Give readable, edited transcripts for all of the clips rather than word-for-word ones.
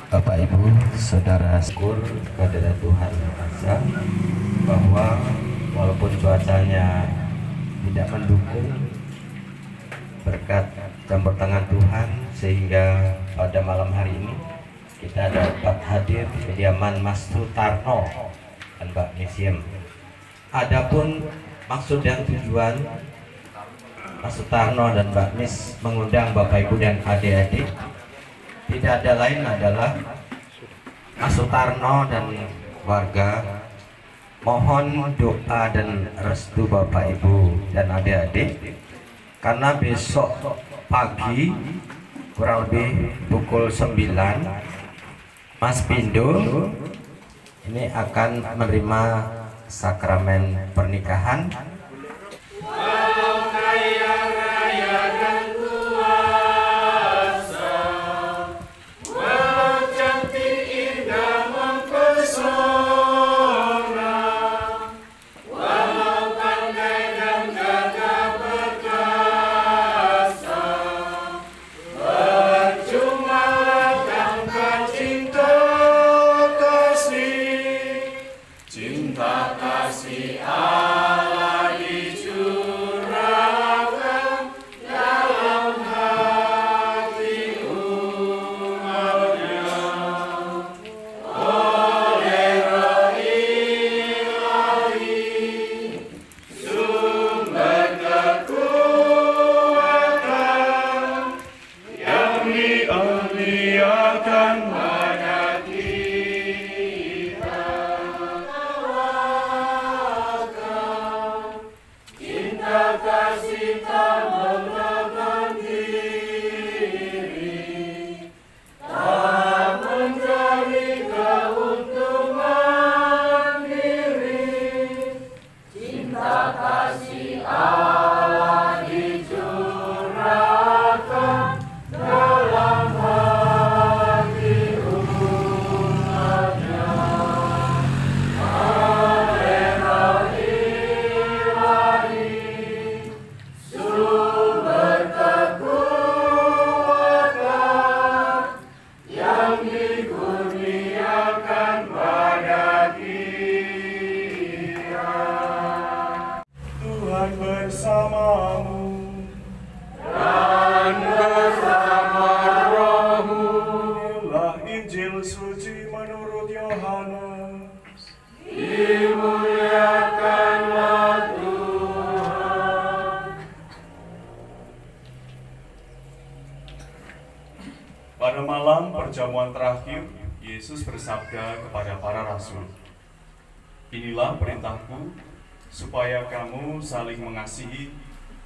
Bapak Ibu, saudara, syukur kepada Tuhan Yang Esa bahwa walaupun cuacanya tidak mendukung, berkat campur tangan Tuhan sehingga pada malam hari ini kita dapat hadir di kediaman Mas Sutarno dan Mbak Nisiem. Adapun maksud dan tujuan Mas Sutarno dan Mbak Nis mengundang Bapak Ibu dan adik-adik tidak ada lain adalah Mas Sutarno dan warga mohon doa dan restu Bapak Ibu dan adik-adik, karena besok pagi kurang lebih pukul 9 Mas Pindo ini akan menerima sakramen pernikahan. Pada malam perjamuan terakhir, Yesus bersabda kepada para rasul, "Inilah perintahku, supaya kamu saling mengasihi,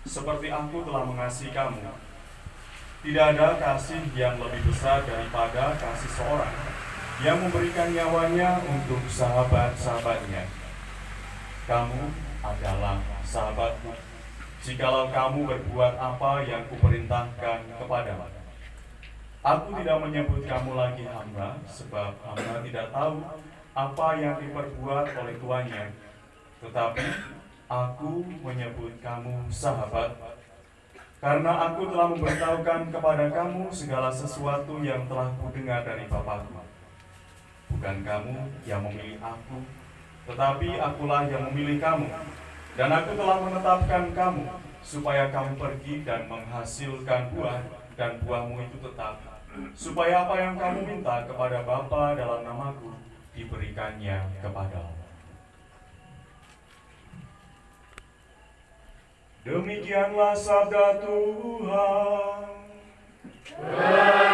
seperti aku telah mengasihi kamu. Tidak ada kasih yang lebih besar daripada kasih seorang yang memberikan nyawanya untuk sahabat-sahabatnya. Kamu adalah sahabatku, jikalau kamu berbuat apa yang kuperintahkan kepadamu. Aku tidak menyebut kamu lagi hamba, sebab hamba tidak tahu apa yang diperbuat oleh tuannya. Tetapi aku menyebut kamu sahabat, karena aku telah memberitahukan kepada kamu segala sesuatu yang telah kudengar dari Bapa-Ku. Bukan kamu yang memilih aku, tetapi akulah yang memilih kamu. Dan aku telah menetapkan kamu, supaya kamu pergi dan menghasilkan buah, dan buahmu itu tetap, supaya apa yang kamu minta kepada Bapa dalam namaku diberikannya kepadamu." Demikianlah sabda Tuhan.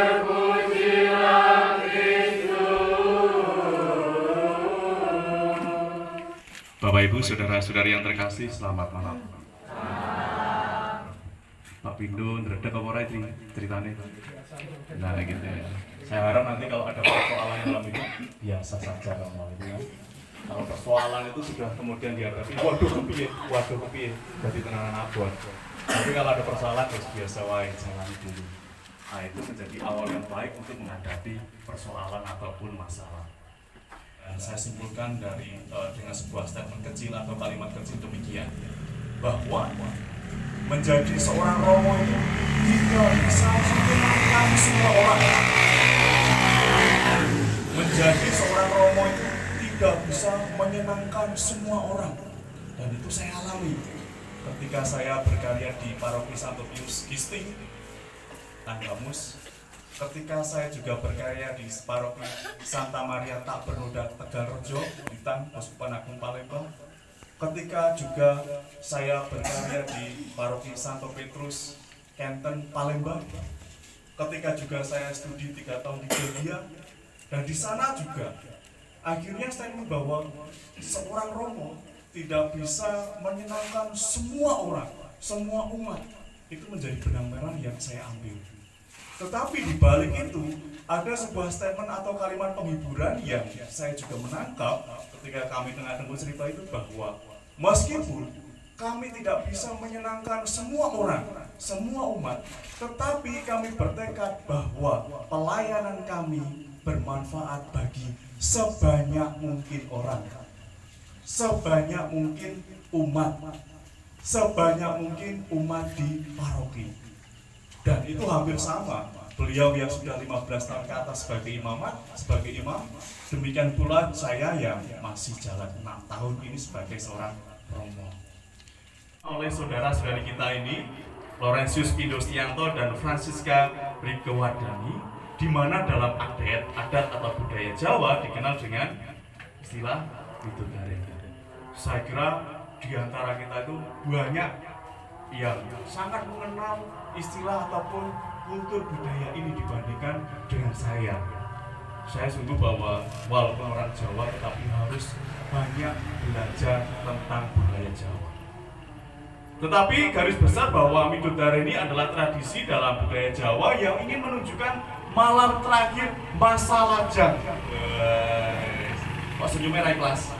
Terpujilah Kristus. Bapak Ibu, saudara-saudari yang terkasih, selamat malam. Pak Pindo ngeredek apa ora ceritanya? Nah gitu ya. Saya harap nanti kalau ada persoalan dalam hidup biasa saja kalau itu ya. Kalau persoalan itu sudah kemudian dihadapi, waduh kepiye, jadi tenangan abot. Tapi kalau ada persoalan harus biasa wae, jangan dulu. Nah itu menjadi awal yang baik untuk menghadapi persoalan ataupun masalah. Dan saya simpulkan dengan sebuah statement kecil atau kalimat kecil demikian, bahwa menjadi seorang romo itu tidak bisa sempurnakan semua orang. Jadi seorang romo itu tidak bisa menyenangkan semua orang. Dan itu saya alami ketika saya berkarya di Paroki Santo Pius Gisting, Tanggamus. Ketika saya juga berkarya di Paroki Santa Maria Tak Bernoda Tegalrejo, Blitar, Keuskupan Agung Palembang. Ketika juga saya berkarya di Paroki Santo Petrus, Kenten, Palembang. Ketika juga saya studi 3 tahun di Belgia, dan di sana juga akhirnya saya membawa seorang romo tidak bisa menyenangkan semua orang, semua umat. Itu menjadi benang merah yang saya ambil. Tetapi di balik itu ada sebuah statement atau kalimat penghiburan yang saya juga menangkap ketika kami tengah-tengah cerita itu, bahwa meskipun kami tidak bisa menyenangkan semua orang, semua umat, tetapi kami bertekad bahwa pelayanan kami bermanfaat bagi sebanyak mungkin orang, sebanyak mungkin umat, sebanyak mungkin umat di paroki. Dan itu hampir sama. Beliau yang sudah 15 tahun ke atas sebagai imam, demikian pula saya yang masih jalan 6 tahun ini sebagai seorang romo. Oleh saudara-saudari kita ini, Laurentius Pindostianto dan Francisca Brigewardani, di mana dalam adat atau budaya Jawa dikenal dengan istilah bidodari. Saya kira di antara kita itu banyak yang sangat mengenal istilah ataupun kultur budaya ini dibandingkan dengan saya. Saya sungguh bahwa walaupun orang Jawa tetapi harus banyak belajar tentang budaya Jawa. Tetapi garis besar bahwa Midodare ini adalah tradisi dalam budaya Jawa yang ingin menunjukkan malam terakhir masa lajang. Kok senyumnya naik kelas?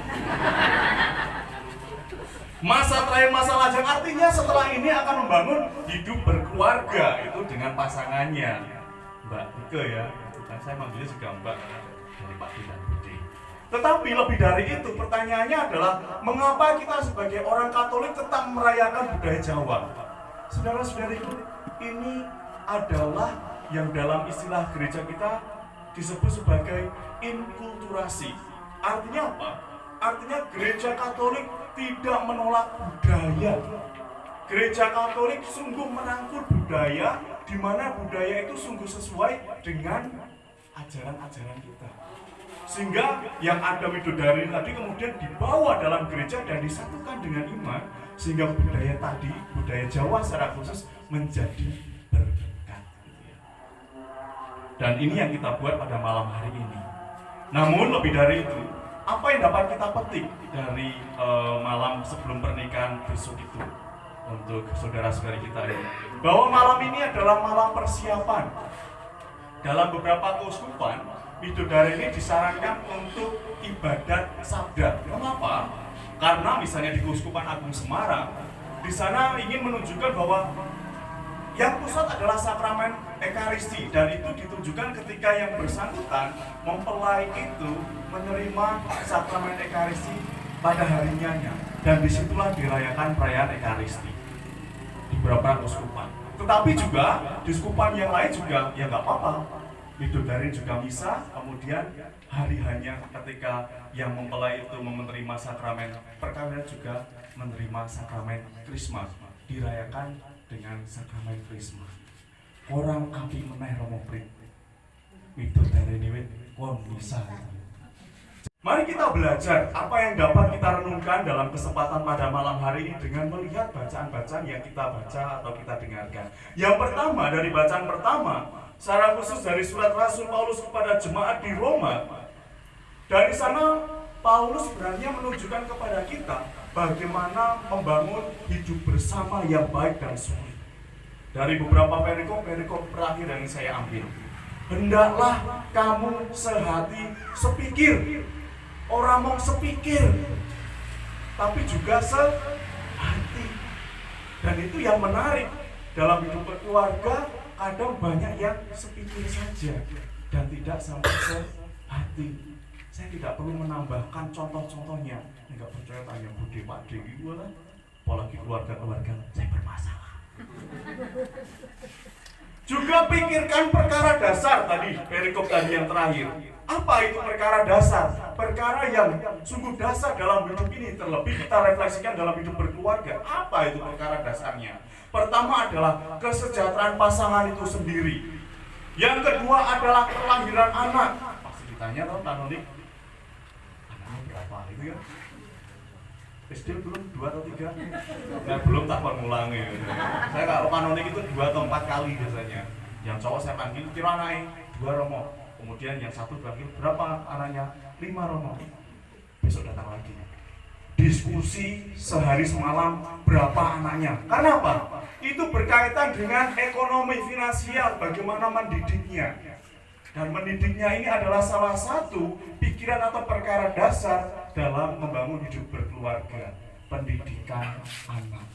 Masa terakhir masa lajang artinya setelah ini akan membangun hidup berkeluarga itu dengan pasangannya. Mbak Ike ya, saya manggilnya juga Mbak dari Pak dan Budi. Tetapi lebih dari itu, pertanyaannya adalah mengapa kita sebagai orang Katolik tetap merayakan budaya Jawa? Saudara-saudariku, ini adalah yang dalam istilah gereja kita disebut sebagai inkulturasi. Artinya apa? Artinya gereja Katolik tidak menolak budaya. Gereja Katolik sungguh merangkul budaya, di mana budaya itu sungguh sesuai dengan ajaran-ajaran kita. Sehingga yang ada Widodari tadi kemudian dibawa dalam gereja dan disatukan dengan iman, sehingga budaya tadi, budaya Jawa secara khusus menjadi berkat. Dan ini yang kita buat pada malam hari ini. Namun lebih dari itu, apa yang dapat kita petik dari malam sebelum pernikahan besok itu untuk saudara-saudari kita ini? Bahwa malam ini adalah malam persiapan. Dalam beberapa keuskupan, Widodari ini disarankan untuk ibadat sabda. Kenapa? Karena misalnya di Keuskupan Agung Semarang, di sana ingin menunjukkan bahwa yang pusat adalah sakramen Ekaristi, dan itu ditunjukkan ketika yang bersangkutan mempelai itu menerima sakramen Ekaristi pada harinya, dan disitulah dirayakan perayaan Ekaristi di beberapa keuskupan. Tetapi juga di keuskupan yang lain juga ya nggak apa-apa. Widodari juga misa, kemudian hari hanya ketika yang mempelai itu menerima sakramen perkawinan juga menerima sakramen Krisma, dirayakan dengan sakramen Krisma. Orang api meneh romo prit. Widodari ini kon misa. Mari kita belajar apa yang dapat kita renungkan dalam kesempatan pada malam hari ini dengan melihat bacaan-bacaan yang kita baca atau kita dengarkan. Yang pertama, dari bacaan pertama, secara khusus dari surat Rasul Paulus kepada jemaat di Roma. Dari sana Paulus sebenarnya menunjukkan kepada kita bagaimana membangun hidup bersama yang baik dan sulit. Dari beberapa perikop terakhir yang saya ambil. Hendaklah kamu sehati sepikir. Orang mau sepikir, tapi juga sehati. Dan itu yang menarik. Dalam hidup berkeluarga, kadang banyak yang sepikir saja dan tidak sampai sehati. Saya tidak perlu menambahkan contoh-contohnya. Enggak percaya tanya Budi Pak Dewi, apalagi keluarga-keluarga saya bermasalah. Juga pikirkan perkara dasar tadi, perikop tadi yang terakhir. Apa itu perkara dasar? Perkara yang sungguh dasar dalam hidup ini, terlebih kita refleksikan dalam hidup berkeluarga. Apa itu perkara dasarnya? Pertama adalah kesejahteraan pasangan itu sendiri. Yang kedua adalah kelahiran anak. Pasti ditanya tau kanonik, anaknya berapa itu ya? SD belum 2 atau 3? Nah, belum tak mengulangi. Saya kalau kanonik itu 2 atau 4 kali biasanya. Yang cowok saya panggil, kira anaknya 2 romo. Kemudian yang satu panggil, berapa anaknya? 5 romo. Besok datang lagi. Diskusi sehari semalam berapa anaknya. Karena apa? Itu berkaitan dengan ekonomi finansial, bagaimana mendidiknya. Dan mendidiknya ini adalah salah satu pikiran atau perkara dasar dalam membangun hidup berkeluarga. Pendidikan anak,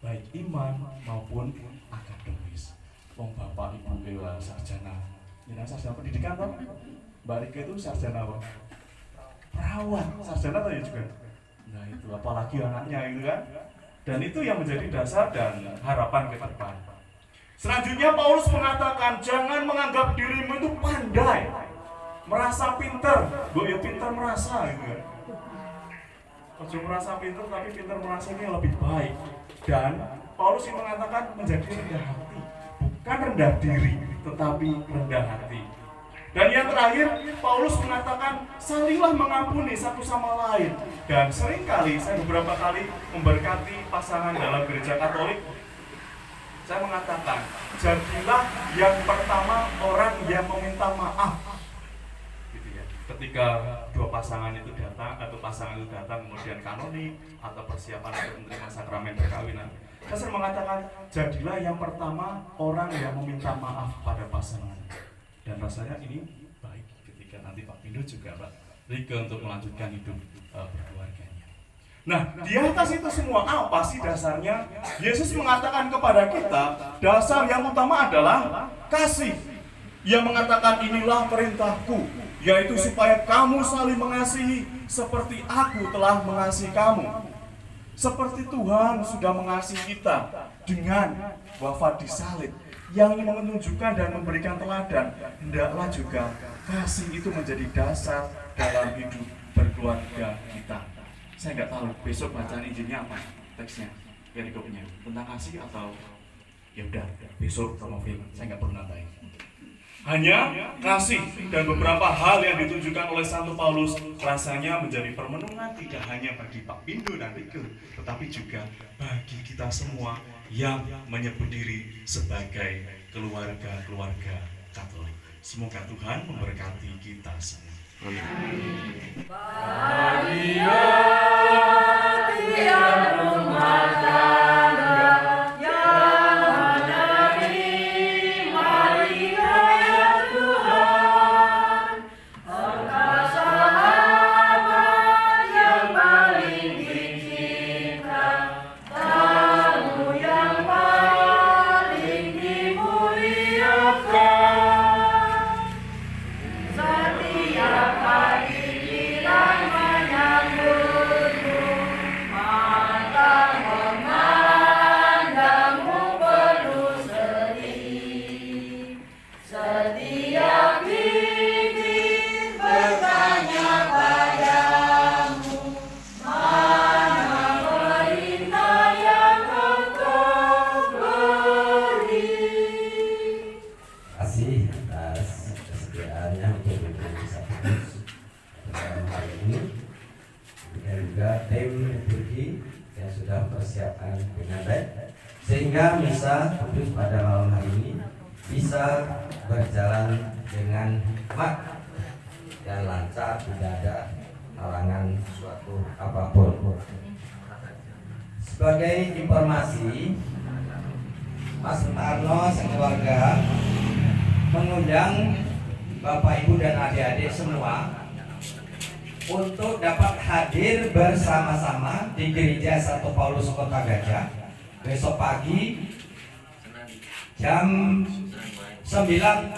baik iman maupun akademis. Wong bapak ibu dewa sarjana. Ini sarjana pendidikan toh? Mbak Rika itu sarjana apa? Perawat, sarjana tadi juga. Nah itu apalagi anaknya itu kan. Dan itu yang menjadi dasar dan harapan ke depan. Selanjutnya Paulus mengatakan jangan menganggap dirimu itu pandai, merasa pinter. Gue ya pinter merasa gitu kan. Ojo merasa pinter tapi pinter merasa ini yang lebih baik. Dan Paulus yang mengatakan menjadi rendah hati, bukan rendah diri, tetapi rendah hati. Dan yang terakhir, Paulus mengatakan salinglah mengampuni satu sama lain. Dan seringkali saya beberapa kali memberkati pasangan dalam gereja Katolik, saya mengatakan jadilah yang pertama orang yang meminta maaf. Gitu ya. Ketika dua pasangan itu datang atau pasangan itu datang kemudian kanonik atau persiapan untuk menerima sakramen perkawinan, saya sering mengatakan jadilah yang pertama orang yang meminta maaf pada pasangan. Dan rasanya ini baik ketika nanti Pak Pindo juga Pak Rika untuk melanjutkan hidup berkeluarganya. Nah, di atas itu semua apa sih dasarnya? Yesus mengatakan kepada kita, dasar yang utama adalah kasih. Ia mengatakan inilah perintahku, yaitu supaya kamu saling mengasihi seperti aku telah mengasihi kamu. Seperti Tuhan sudah mengasihi kita dengan wafat di salib, yang menunjukkan dan memberikan teladan, hendaklah juga kasih itu menjadi dasar dalam hidup berkeluarga kita. Saya nggak tahu besok bacaan Injilnya apa teksnya, perikopnya tentang kasih atau ya udah besok sama film. Saya nggak perlu nambahin. Hanya kasih dan beberapa hal yang ditunjukkan oleh Santo Paulus rasanya menjadi permenungan tidak hanya bagi Pak Pindo dan Rike, tetapi juga bagi kita semua yang menyebut diri sebagai keluarga-keluarga Katolik. Semoga Tuhan memberkati kita semua. Amin. Sehingga misa kudus pada malam hari ini bisa berjalan dengan hikmat dan lancar, tidak ada halangan suatu apapun. Sebagai informasi, Mas Tarno sekeluarga mengundang Bapak Ibu dan adik-adik semua untuk dapat hadir bersama-sama di Gereja Santo Paulus Kota Gajah besok pagi jam 9